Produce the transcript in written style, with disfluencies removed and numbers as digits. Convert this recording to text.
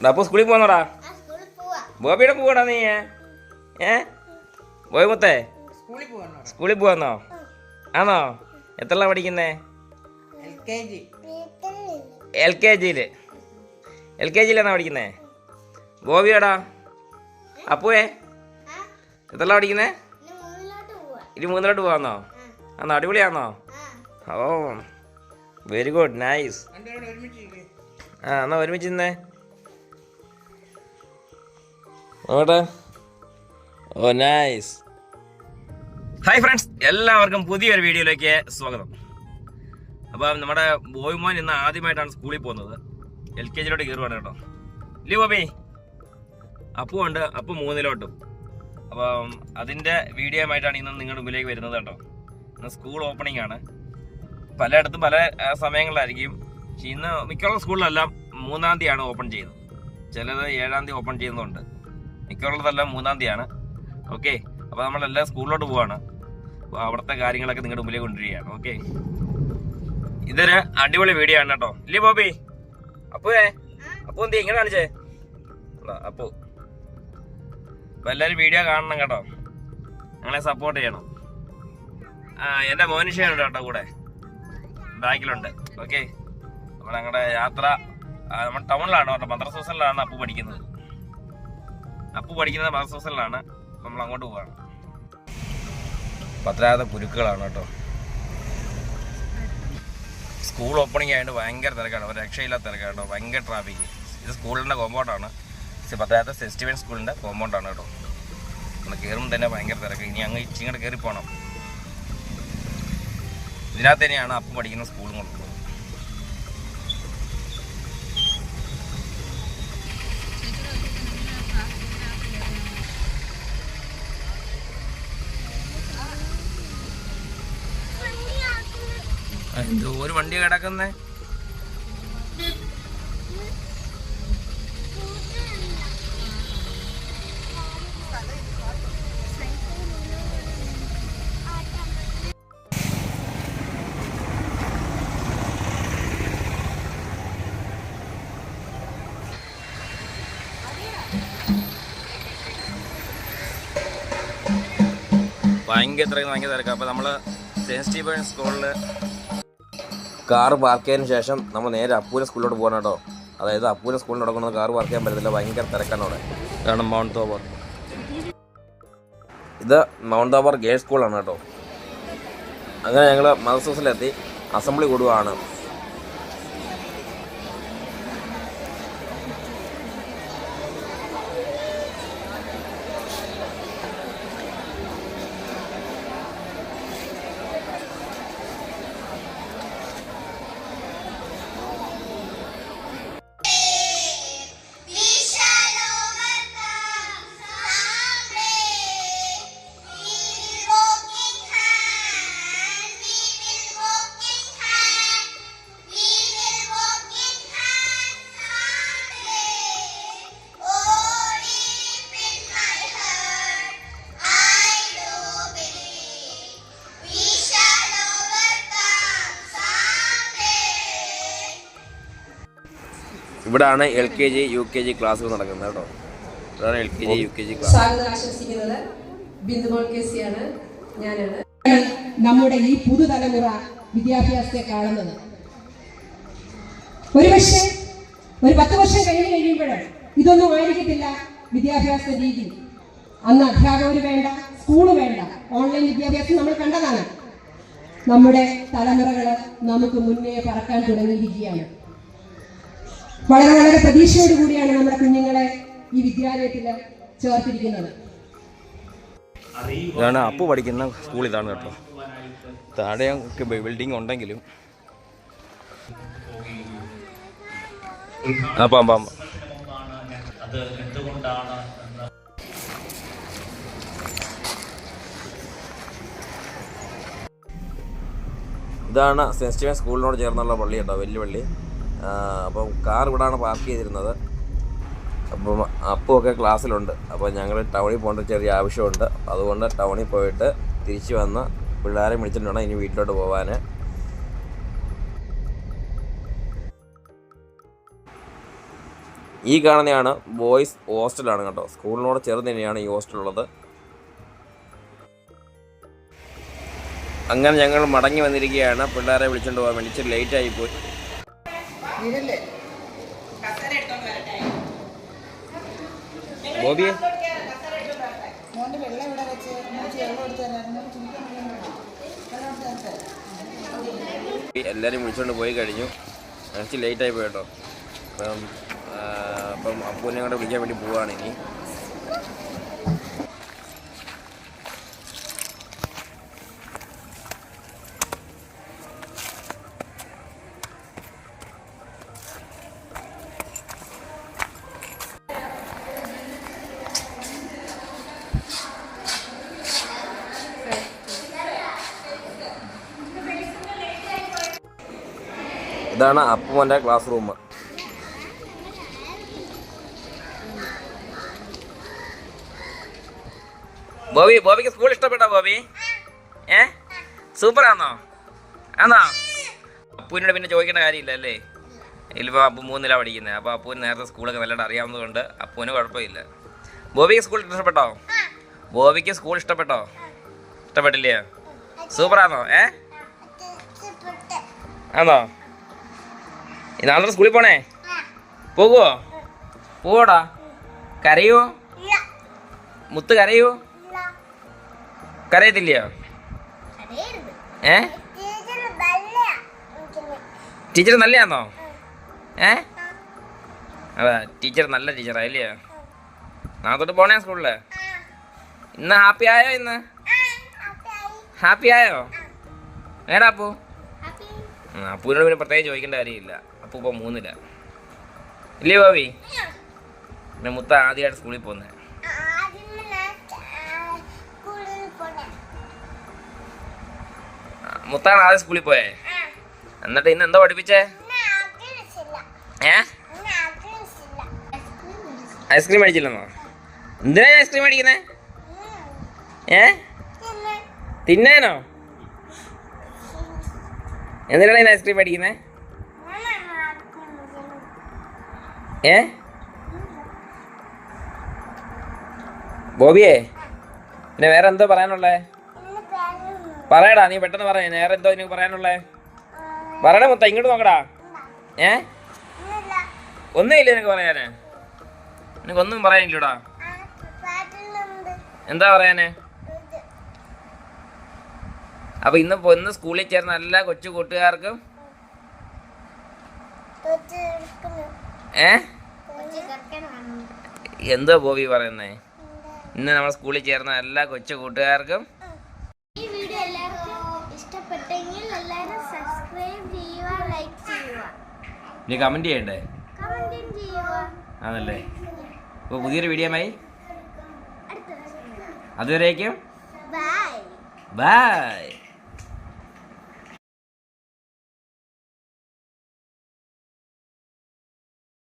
അപ്പോൾ സ്കൂളിൽ പോകുന്നോടാ? ബോബിയുടെ പോവാടാ നീ? ബോയ് മുത്തേ സ്കൂളിൽ പോവാന്നോ? ആണോ? എത്രല്ല പഠിക്കുന്നേ? എൽ കെ ജിയിലാണോ പഠിക്കുന്നേ? ബോബിയോടാ? അപ്പുവേ എത്രല്ല പഠിക്കുന്നേ? ഇനി 3-ലോട്ട് പോവാന്നോ? ആണോ? അടിപൊളിയാണോ? ഓ വെരി ഗുഡ്, നൈസ്. എന്നാ ഒരുമിച്ച് നിന്നേ നോട്ടെ. ഓ നൈസ്. ഹായ് ഫ്രണ്ട്സ്, എല്ലാവർക്കും പുതിയൊരു വീഡിയോയിലേക്ക് സ്വാഗതം. അപ്പം നമ്മുടെ ബോയ്മോൻ ഇന്ന് ആദ്യമായിട്ടാണ് സ്കൂളിൽ പോകുന്നത്. LKG കയറുവാണ് കേട്ടോ. ഇല്ലേ ബോബി? അപ്പു ഉണ്ട്, അപ്പു 3-ലോട്ടും. അപ്പം അതിൻ്റെ വീഡിയോ ആയിട്ടാണ് ഇന്ന് നിങ്ങളുടെ മുമ്പിലേക്ക് വരുന്നത് കേട്ടോ. ഇന്ന് സ്കൂൾ ഓപ്പണിംഗ് ആണ്. പലയിടത്തും പല സമയങ്ങളിലായിരിക്കും. പക്ഷെ ഇന്ന് മിക്കുള്ള സ്കൂളിലെല്ലാം 3-ാം തീയതിയാണ് ഓപ്പൺ ചെയ്യുന്നത്. ചിലത് 7-ാം തീയതി ഓപ്പൺ ചെയ്യുന്നുണ്ട്. മിക്കുള്ളതെല്ലാം 3-ാം തീയതിയാണ്. ഓക്കെ, അപ്പോൾ നമ്മളെല്ലാം സ്കൂളിലോട്ട് പോവാണ്. അപ്പോൾ അവിടുത്തെ കാര്യങ്ങളൊക്കെ നിങ്ങളുടെ മുമ്പിലേക്ക് കൊണ്ടുവരികയാണ്. ഓക്കെ, ഇതൊരു അടിപൊളി വീഡിയോ ആണ് കേട്ടോ. ഇല്ലേ ബോബി? അപ്പുവേ, അപ്പു എന്ത് ഇങ്ങനെ കാണിച്ചേ? അപ്പു. അപ്പോൾ എല്ലാവരും വീഡിയോ കാണണം കേട്ടോ, ഞങ്ങളെ സപ്പോർട്ട് ചെയ്യണം. എൻ്റെ മോനിഷയുണ്ട് കേട്ടോ കൂടെ, ബാക്കിലുണ്ട്. ഓക്കെ, അപ്പോൾ ഞങ്ങളുടെ യാത്ര നമ്മൾ ടൗണിലാണ് കേട്ടോ. മദ്രസ ഹോസ്റ്റലിലാണ് അപ്പു പഠിക്കുന്നത്. മദ്രസ ഹോസ്റ്റലിലാണ്. നമ്മൾ അങ്ങോട്ട് പോവാണ്. പത്തരാതെ കുരുക്കുകളാണ് കേട്ടോ. സ്കൂൾ ഓപ്പണിംഗ് ആയതുകൊണ്ട് ഭയങ്കര തിരക്കാണ്, ഒരു രക്ഷയില്ലാത്ത തിരക്കാണ് കേട്ടോ. ഭയങ്കര ട്രാഫിക്ക്. ഇത് സ്കൂളിൻ്റെ കോമ്പൗണ്ടാണ്. പത്തരാത്തെ സെസ്റ്റിവൻ സ്കൂളിൻ്റെ കോമ്പൗണ്ടാണ് കേട്ടോ. നമ്മൾ കയറുമ്പോൾ തന്നെ ഭയങ്കര തിരക്ക്. ഇനി അങ്ങ് ഇച്ചിങ്ങോട്ട് കയറി പോകണം. ഇതിനകത്ത് തന്നെയാണ് അപ്പം പഠിക്കുന്ന സ്കൂളും കൊണ്ടുള്ളത്. എന്തോ ഒരു വണ്ടി കിടക്കുന്നേ. ഭയങ്കര തിരക്കാണ്. അപ്പോൾ നമ്മൾ സെയിൻറ്റ് സ്റ്റീഫൻ സ്കൂളിൽ കാറ് പാർക്ക് ചെയ്തതിന് ശേഷം നമ്മൾ നേരെ അപ്പൂരെ സ്കൂളിലോട്ട് പോകണം കേട്ടോ. അതായത് അപ്പൂരെ സ്കൂളിൽ നടക്കുന്നത് കാറ് പാർക്ക് ചെയ്യാൻ പറ്റത്തില്ല, ഭയങ്കര തിരക്കാണ് അവിടെ. ഇതാണ് മൗണ്ട് താബോർ. ഇത് മൗണ്ട് താബോർ ഗേൾസ് സ്കൂളാണ് കേട്ടോ. അങ്ങനെ ഞങ്ങൾ മദ്രസ ഹൗസിലെത്തി അസംബ്ലി കൂടുകയാണ്. ഇവിടാണ് LKG UKG ക്ലാസ്സുകൾ നടക്കുന്നത് കേട്ടോ. ഇവിടാണ് LKG UKG ക്ലാസ്. ആശംസിക്കുന്നത് ബിന്ദുമോൾ കേസിയാണ്, ഞാനാണ്. നമ്മുടെ ഈ പുതുതലമുറ വിദ്യാഭ്യാസത്തെ കാണുന്നത് ഒരുപക്ഷെ ഒരു 10 വർഷം കഴിയുമ്പോൾ ഇതൊന്നും ആയിരിക്കത്തില്ല വിദ്യാഭ്യാസ രീതി. അന്ന് അധ്യാപകർ വേണ്ട, സ്കൂള് വേണ്ട, ഓൺലൈൻ വിദ്യാഭ്യാസം നമ്മൾ കണ്ടതാണ്. നമ്മുടെ തലമുറകൾ നമുക്ക് മുന്നേ പറക്കാൻ തുടങ്ങിയിരിക്കുകയാണ്. വളരെ പ്രതീക്ഷയോട് കൂടിയാണ് നമ്മുടെ കുഞ്ഞുങ്ങളെ ഈ വിദ്യാലയത്തിൽ ചേർത്തിരിക്കുന്നത്. ഇതാണ് അപ്പു പഠിക്കുന്ന സ്കൂൾ. ഇതാണ് കേട്ടോ. താഴെയൊക്കെ ബിൽഡിംഗ് ഉണ്ടെങ്കിലും ഇതാണ് സെന്റ് സ്റ്റീഫൻ സ്കൂളിനോട് ചേർന്നുള്ള പള്ളി കേട്ടോ, വലിയ പള്ളി. അപ്പം കാർ ഇവിടെയാണ് പാർക്ക് ചെയ്തിരുന്നത്. അപ്പം അപ്പുമൊക്കെ ക്ലാസ്സിലുണ്ട്. അപ്പോൾ ഞങ്ങൾ ടൗണിൽ പോകേണ്ട ചെറിയ ആവശ്യമുണ്ട്. അതുകൊണ്ട് ടൗണിൽ പോയിട്ട് തിരിച്ച് വന്ന് പിള്ളേരെ വിളിച്ചിട്ടുണ്ട് ഇനി വീട്ടിലോട്ട് പോകാൻ. ഈ കാണുന്നതാണ് ബോയ്സ് ഹോസ്റ്റലാണ് കേട്ടോ. സ്കൂളിനോട് ചേർന്ന് തന്നെയാണ് ഈ ഹോസ്റ്റലുള്ളത്. അങ്ങനെ ഞങ്ങൾ മടങ്ങി വന്നിരിക്കുകയാണ്. പിള്ളേരെ വിളിച്ചുകൊണ്ട് പോകാൻ വേണ്ടി ഇച്ചിരി ലേറ്റായി പോയി. ബോബിയെ എല്ലാവരും വിളിച്ചുകൊണ്ട് പോയി കഴിഞ്ഞു. ഇച്ചിരി ലേറ്റായി പോയി കേട്ടോ. അപ്പം അപ്പൂനെ കൂടെ വിളിക്കാൻ വേണ്ടി പോവുകയാണ് ഇനി. ഇതാണ് അപ്പുമോൻ്റെ ക്ലാസ് റൂം. ബോബിക്ക് സ്കൂൾ ഇഷ്ടപ്പെട്ടോ ബോബി? സൂപ്പറാന്നോ? ആന്നോ? അപ്പൂനോട് പിന്നെ ചോദിക്കേണ്ട കാര്യമില്ല അല്ലേ? ഇതിലിപ്പോൾ അപ്പു 3ലാണ് പഠിക്കുന്നത്. അപ്പോൾ അപ്പൂന് നേരത്തെ സ്കൂളൊക്കെ നല്ലതായിട്ട് അറിയാവുന്നതുകൊണ്ട് അപ്പൂന് കുഴപ്പമില്ല. ബോബിക്ക് സ്കൂൾ ഇഷ്ടപ്പെട്ടോ? ബോബിക്ക് സ്കൂൾ ഇഷ്ടപ്പെട്ടോ? ഇഷ്ടപ്പെട്ടില്ലേ? സൂപ്പറാന്നോ? ആന്നോ? നാളെ സ്കൂളിൽ പോണേ? പോകുവോ? പോവോടാ? കരയോ? മുത്ത് കരയോ? കരയത്തില്ലയോ? ടീച്ചർ നല്ലയാന്നോ? അതാ ടീച്ചർ നല്ല ടീച്ചറാ ഇല്ലയോ? നാളെ തൊട്ട് പോണേ സ്കൂളില്? ഇന്ന് ഹാപ്പി ആയോ? ഇന്ന് ഹാപ്പി ആയോ? ഏടാ അപ്പു? അപ്പൂനോട് പിന്നെ പ്രത്യേകം ചോദിക്കേണ്ട കാര്യമില്ല. അപ്പു ഇപ്പോൾ 3ലാ ഇല്ലേ ബോബി? പിന്നെ മുത്ത ആദ്യമായിട്ട് സ്കൂളിൽ പോകുന്നേ. മുത്താണ് ആദ്യം സ്കൂളിൽ പോയേ. എന്നിട്ട് ഇന്ന് എന്തോ പഠിപ്പിച്ചേ? ഐസ്ക്രീം മേടിച്ചില്ലെന്നോ? എന്തിനാ ഐസ്ക്രീം മേടിക്കുന്നേ? തിന്നാനോ? എന്തിനാണ് ഇന്ന് ഐസ്ക്രീം മേടിക്കുന്നേ? ബോബിയേ പിന്നെ വേറെ എന്തോ പറയാനുള്ളേ? പറയടാ, നീ പെട്ടെന്ന് പറയേ. നേരെ എന്തോ നിനക്ക് പറയാനുള്ളേ? പറയണേ മുത്ത, ഇങ്ങോട്ട് നോക്കടാ. ഒന്നുമില്ല നിനക്ക് പറയാന്? നിനക്കൊന്നും പറയാനില്ലടാ. എന്താ പറയാന്? അപ്പൊ ഇന്ന് സ്കൂളിൽ ചേർന്ന എല്ലാ കൊച്ചു കൂട്ടുകാർക്കും എന്തോ ബോബി പറയുന്നേ? ഇന്ന് നമ്മൾ സ്കൂളിൽ ചേർന്ന എല്ലാ കൊച്ചു കൂട്ടുകാർക്കും ഈ വീഡിയോ എല്ലാവർക്കും ഇഷ്ടപ്പെട്ടെങ്കിൽ എല്ലാവരും സബ്സ്ക്രൈബ് ചെയ്യുക, ലൈക്ക് ചെയ്യുക. നീ കമന്റ് ചെയ്യണ്ടേ? കമന്റ് ചെയ്യുക. ആണല്ലേ? അപ്പോൾ പുതിയൊരു വീഡിയോയുമായി അതുവരേക്കും ബൈ ബൈ.